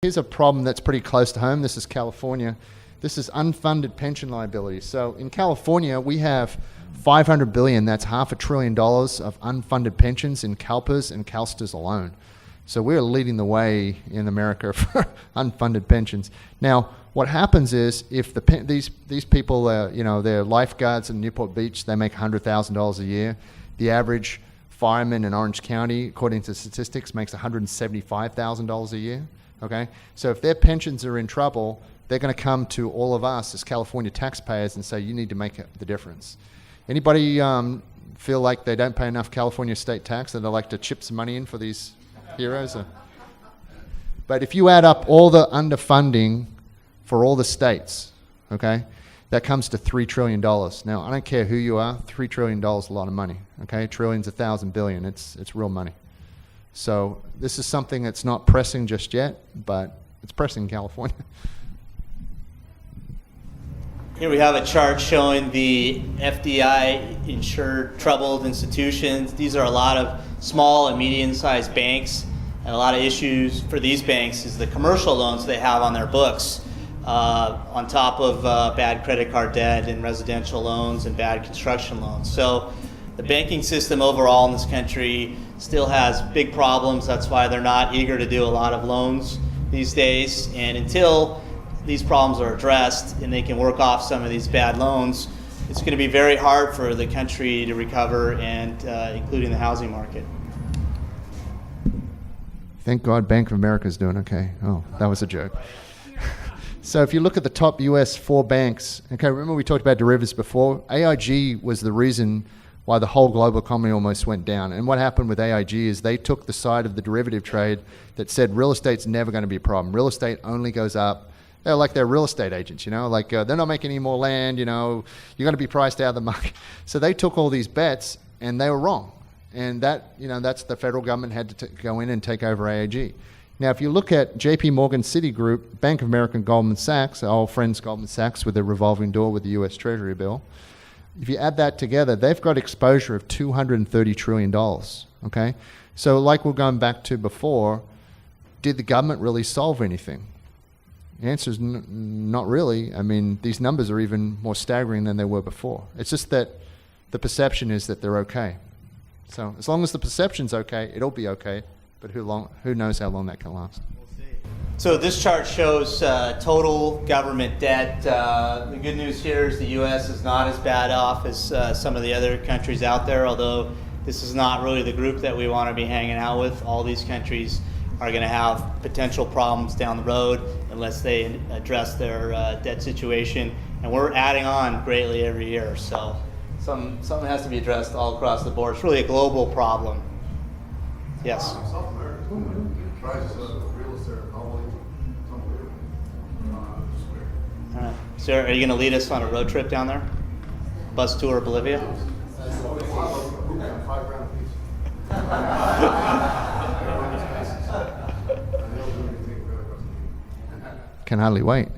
Here's a problem that's pretty close to home. This is California. This is unfunded pension liabilities. So in California, we have $500 billion, that's $500 billion of unfunded pensions in CalPERS and CalSTRS alone. So we're leading the way in America for unfunded pensions. Now, what happens is if these people, they're lifeguards in Newport Beach, they make $100,000 a year. The average fireman in Orange County, according to statistics, makes $175,000 a year. Okay, so if their pensions are in trouble, they're going to come to all of us as California taxpayers and say, you need to make the difference. Anybody feel like they don't pay enough California state tax and they'd like to chip some money in for these heroes? But if you add up all the underfunding for all the states, okay, that comes to $3 trillion. Now, I don't care who you are, $3 trillion is a lot of money. Okay, trillions, 1,000 billion, it's real money. So this is something that's not pressing just yet, but it's pressing in California. Here we have a chart showing the FDI-insured troubled institutions. These are a lot of small and medium-sized banks, and a lot of issues for these banks is the commercial loans they have on their books, on top of bad credit card debt and residential loans and bad construction loans. So the banking system overall in this country still has big problems. That's why they're not eager to do a lot of loans these days. And until these problems are addressed and they can work off some of these bad loans, it's going to be very hard for the country to recover, and including the housing market. Thank God Bank of America is doing okay. Oh, that was a joke. So if you look at the top US 4 banks, okay, remember we talked about derivatives before? AIG was the reason why the whole global economy almost went down. And what happened with AIG is they took the side of the derivative trade that said real estate's never going to be a problem. Real estate only goes up. They're like they're real estate agents, they're not making any more land, you're going to be priced out of the market. So they took all these bets and they were wrong. And that, that's the federal government had to go in and take over AIG. Now, if you look at JP Morgan, Citigroup, Bank of America, and Goldman Sachs, our old friends Goldman Sachs with their revolving door with the US Treasury bill, if you add that together, they've got exposure of $230 trillion, okay? So like we're going back to before, did the government really solve anything? The answer is not really. I mean, these numbers are even more staggering than they were before. It's just that the perception is that they're okay. So as long as the perception's okay, it'll be okay, but who knows how long that can last. So this chart shows total government debt. The good news here is the U.S. is not as bad off as some of the other countries out there, although this is not really the group that we want to be hanging out with. All these countries are going to have potential problems down the road unless they address their debt situation. And we're adding on greatly every year. So something has to be addressed all across the board. It's really a global problem. Yes? South America tries real estate All right. So are you going to lead us on a road trip down there? Bus tour of Bolivia? Can hardly wait.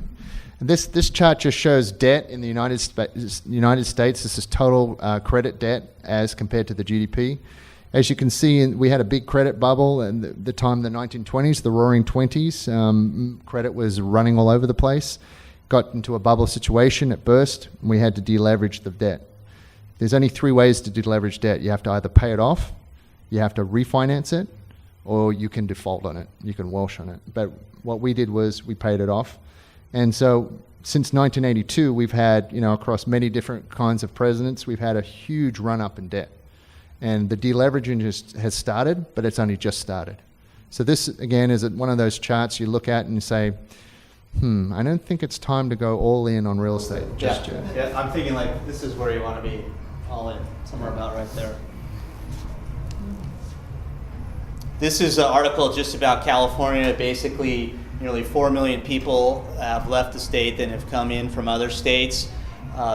This chart just shows debt in the United States. This is total credit debt as compared to the GDP. As you can see, we had a big credit bubble in the time of the 1920s, the roaring 20s. Credit was running all over the place. Got into a bubble situation, it burst, and we had to deleverage the debt. There's only 3 ways to deleverage debt. You have to either pay it off, you have to refinance it, or you can default on it. You can Welsh on it. But what we did was we paid it off. And so since 1982, we've had, across many different kinds of presidents, we've had a huge run-up in debt. And the deleveraging has started, but it's only just started. So this, again, is one of those charts you look at and you say, I don't think it's time to go all in on real estate just yet. Yeah, I'm thinking like this is where you want to be all in, somewhere about right there. This is an article just about California. Basically, nearly 4 million people have left the state and have come in from other states.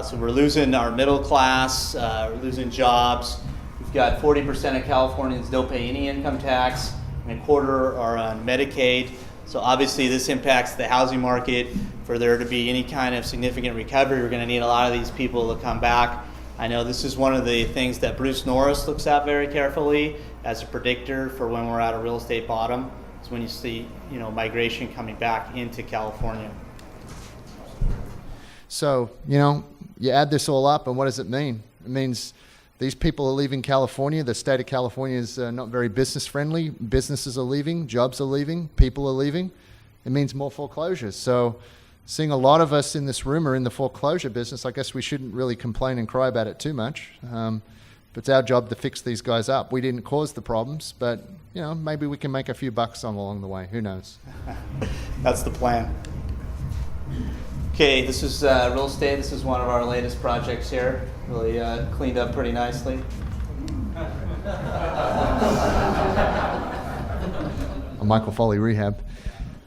So we're losing our middle class, we're losing jobs. We've got 40% of Californians don't pay any income tax, and a quarter are on Medicaid. So obviously this impacts the housing market. For there to be any kind of significant recovery, we're going to need a lot of these people to come back. I know this is one of the things that Bruce Norris looks at very carefully as a predictor for when we're at a real estate bottom. is when you see, migration coming back into California. So, you add this all up, and what does it mean? It means these people are leaving California. The state of California is not very business friendly. Businesses are leaving, jobs are leaving, people are leaving. It means more foreclosures. So seeing a lot of us in this room are in the foreclosure business, I guess we shouldn't really complain and cry about it too much. But it's our job to fix these guys up. We didn't cause the problems, but maybe we can make a few bucks along the way. Who knows? That's the plan. Okay, this is real estate. This is one of our latest projects here. Really cleaned up pretty nicely. A Michael Foley rehab.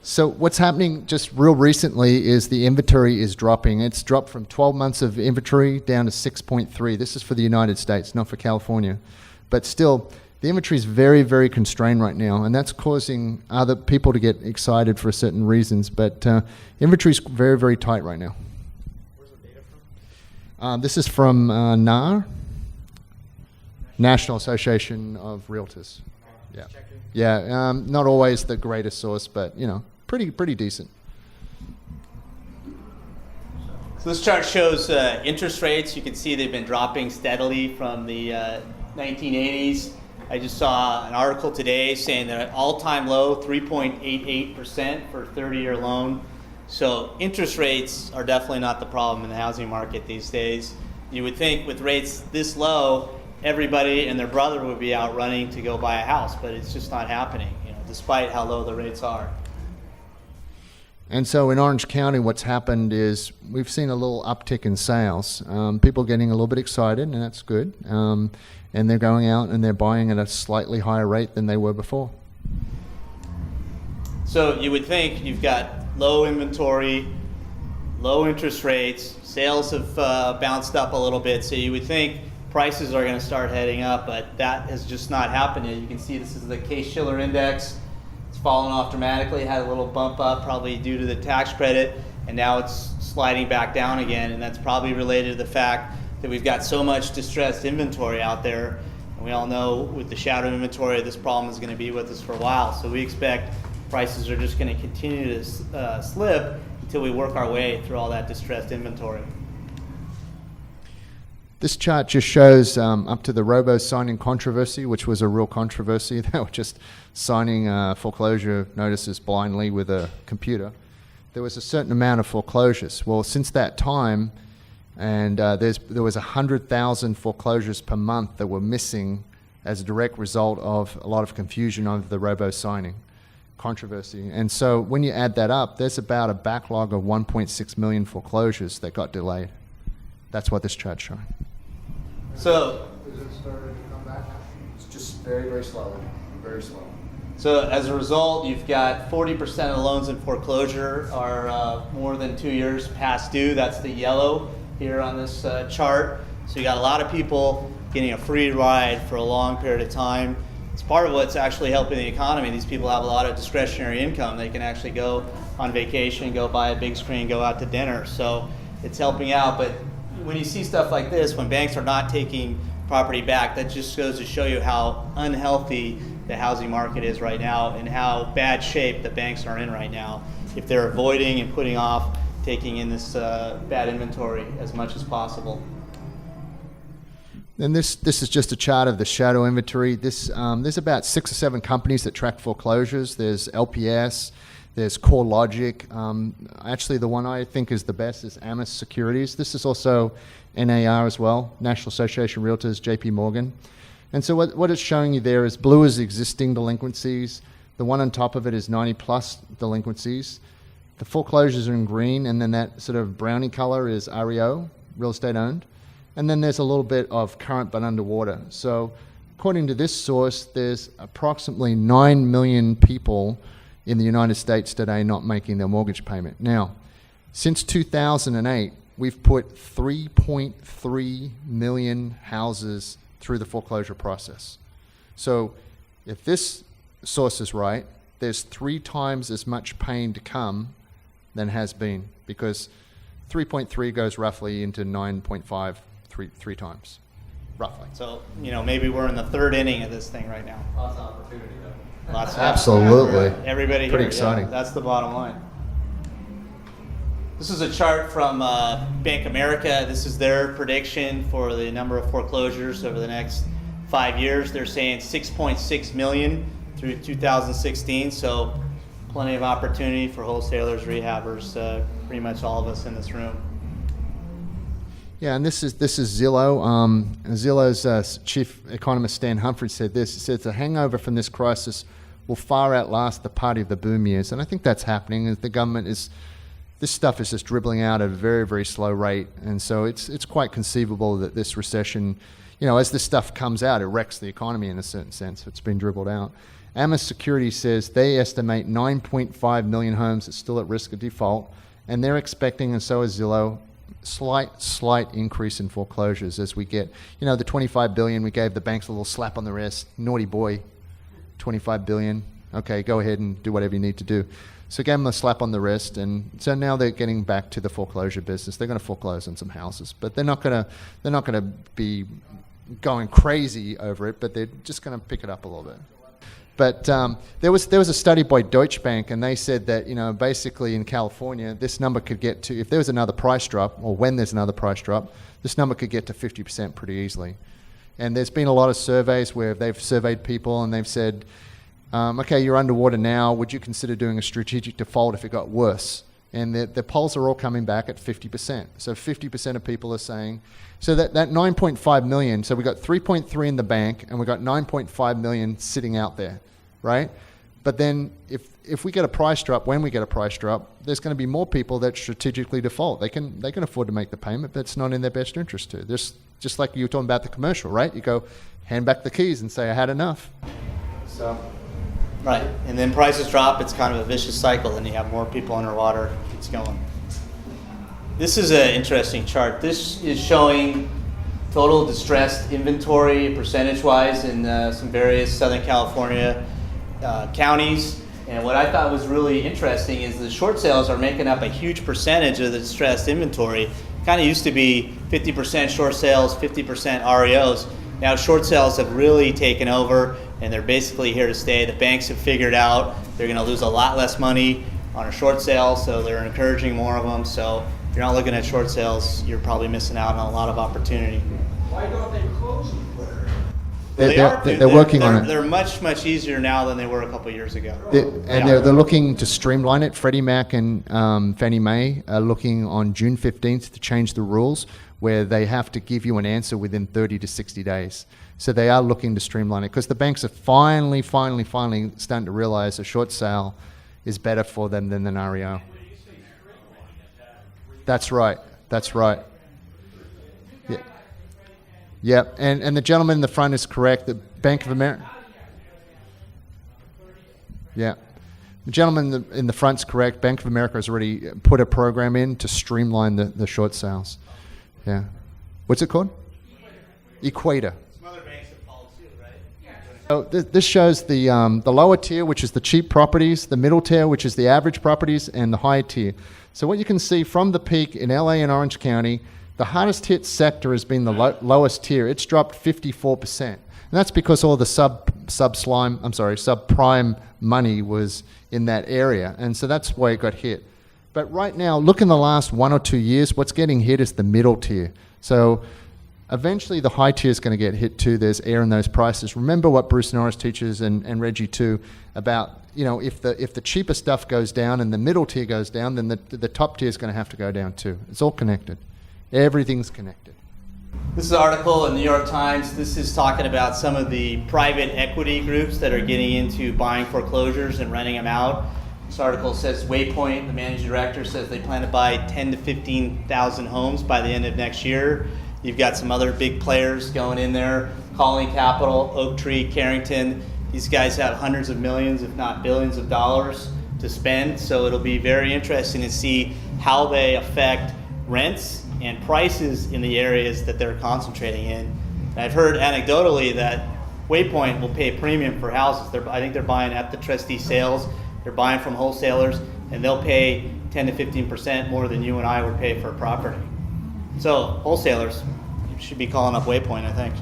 So what's happening just real recently is the inventory is dropping. It's dropped from 12 months of inventory down to 6.3. This is for the United States, not for California. But still, the inventory is very, very constrained right now, and that's causing other people to get excited for certain reasons. But inventory is very, very tight right now. Where's the data from? This is from NAR, National Association of Realtors. Yeah, not always the greatest source, but pretty decent. So this chart shows interest rates. You can see they've been dropping steadily from the 1980s. I just saw an article today saying that all-time low, 3.88% for a 30-year loan. So interest rates are definitely not the problem in the housing market these days. You would think with rates this low, everybody and their brother would be out running to go buy a house, but it's just not happening, despite how low the rates are. And so in Orange County, what's happened is we've seen a little uptick in sales. People getting a little bit excited, and that's good. And they're going out and they're buying at a slightly higher rate than they were before. So you would think you've got low inventory, low interest rates, sales have bounced up a little bit, so you would think prices are going to start heading up, but that has just not happened yet. You can see this is the Case-Shiller Index. It's fallen off dramatically, had a little bump up probably due to the tax credit, and now it's sliding back down again, and that's probably related to the fact that we've got so much distressed inventory out there. And we all know with the shadow inventory, this problem is going to be with us for a while. So we expect prices are just going to continue to slip until we work our way through all that distressed inventory. This chart just shows up to the robo-signing controversy, which was a real controversy. They were just signing foreclosure notices blindly with a computer. There was a certain amount of foreclosures. Well, since that time, and there was 100,000 foreclosures per month that were missing as a direct result of a lot of confusion over the robo-signing controversy. And so when you add that up, there's about a backlog of 1.6 million foreclosures that got delayed. That's what this chart's showing. So, Is it starting to come back now? It's just very, very slowly, very slow. So as a result, you've got 40% of the loans in foreclosure are more than 2 years past due. That's the yellow here on this chart. So you got a lot of people getting a free ride for a long period of time. It's part of what's actually helping the economy. These people have a lot of discretionary income. They can actually go on vacation, go buy a big screen, go out to dinner. So it's helping out. But when you see stuff like this, when banks are not taking property back, that just goes to show you how unhealthy the housing market is right now and how bad shape the banks are in right now if they're avoiding and putting off taking in this bad inventory as much as possible. And this is just a chart of the shadow inventory. There's about 6 or 7 companies that track foreclosures. There's LPS, there's CoreLogic. Actually, the one I think is the best is Amos Securities. This is also NAR as well, National Association of Realtors, JP Morgan. And so what it's showing you there is blue is existing delinquencies. The one on top of it is 90 plus delinquencies. The foreclosures are in green, and then that sort of brownie color is REO, real estate owned. And then there's a little bit of current but underwater. So according to this source, there's approximately 9 million people in the United States today not making their mortgage payment. Now, since 2008, we've put 3.3 million houses through the foreclosure process. So if this source is right, there's 3 times as much pain to come than has been, because 3.3 goes roughly into 9.5 three times. roughly. So, maybe we're in the third inning of this thing right now. Lots of opportunity, though. Lots of Absolutely. everybody Pretty here, exciting. yeah, that's the bottom line. This is a chart from Bank of America. This is their prediction for the number of foreclosures over the next 5 years. They're saying 6.6 million through 2016. So plenty of opportunity for wholesalers, rehabbers, pretty much all of us in this room. Yeah, and this is Zillow. Zillow's chief economist Stan Humphrey said this. He said the hangover from this crisis will far outlast the party of the boom years, and I think that's happening. As the government this stuff is just dribbling out at a very, very slow rate, and so it's quite conceivable that this recession, as this stuff comes out, it wrecks the economy in a certain sense. It's been dribbled out. Amos Security says they estimate 9.5 million homes are still at risk of default, and they're expecting, and so is Zillow, slight increase in foreclosures as we get, the 25 billion we gave the banks a little slap on the wrist. Naughty boy, 25 billion. Okay, go ahead and do whatever you need to do. So gave them a slap on the wrist, and so now they're getting back to the foreclosure business. They're going to foreclose on some houses, but they're not going to be going crazy over it. But they're just going to pick it up a little bit. But there was a study by Deutsche Bank, and they said that basically in California, this number could get to, if there was another price drop, or when there's another price drop, this number could get to 50% pretty easily. And there's been a lot of surveys where they've surveyed people, and they've said, okay, you're underwater now. Would you consider doing a strategic default if it got worse? And the polls are all coming back at 50%. So 50% of people are saying, so that 9.5 million, so we got 3.3 in the bank, and we got 9.5 million sitting out there, right? But then if we get a price drop, when we get a price drop, there's going to be more people that strategically default. They can afford to make the payment, but it's not in their best interest to. Just like you were talking about the commercial, right? You go hand back the keys and say, I had enough. So. Right, and then prices drop, it's kind of a vicious cycle, and you have more people underwater, keeps going. This is an interesting chart. This is showing total distressed inventory percentage-wise in some various Southern California counties. And what I thought was really interesting is the short sales are making up a huge percentage of the distressed inventory. Kind of used to be 50% short sales, 50% REOs. Now short sales have really taken over, and they're basically here to stay. The banks have figured out they're going to lose a lot less money on a short sale, so they're encouraging more of them. So if you're not looking at short sales, you're probably missing out on a lot of opportunity. Why don't they close them quicker? They're working on it. They're much, much easier now than they were a couple years ago. They're looking to streamline it. Freddie Mac and Fannie Mae are looking on June 15th to change the rules where they have to give you an answer within 30 to 60 days. So they are looking to streamline it because the banks are finally starting to realize a short sale is better for them than an REO. That's right. Yeah. Yep, and the gentleman in the front is correct. The Bank of America. Yeah. The gentleman in the front's correct. Bank of America has already put a program in to streamline the short sales. Yeah. What's it called? Equator. Some other banks have followed suit, right? So this shows the lower tier, which is the cheap properties, the middle tier, which is the average properties, and the high tier. So what you can see from the peak in LA and Orange County, the hardest hit sector has been the lowest tier. It's dropped 54%. And that's because all the subprime money was in that area. And so that's why it got hit. But right now, look in the last 1 or 2 years, what's getting hit is the middle tier. So eventually the high tier is going to get hit too. There's air in those prices. Remember what Bruce Norris teaches and Reggie too about, if the cheaper stuff goes down and the middle tier goes down, then the top tier is going to have to go down too. It's all connected. Everything's connected. This is an article in the New York Times. This is talking about some of the private equity groups that are getting into buying foreclosures and renting them out. This article says Waypoint, the managing director, says they plan to buy 10 to 15,000 homes by the end of next year. You've got some other big players going in there, Colony Capital, Oaktree, Carrington. These guys have hundreds of millions, if not billions of dollars to spend. So it'll be very interesting to see how they affect rents and prices in the areas that they're concentrating in. And I've heard anecdotally that Waypoint will pay a premium for houses. I think they're buying at the trustee sales. They're buying from wholesalers, and they'll pay 10 to 15% more than you and I would pay for a property. So wholesalers, should be calling up Waypoint, I think.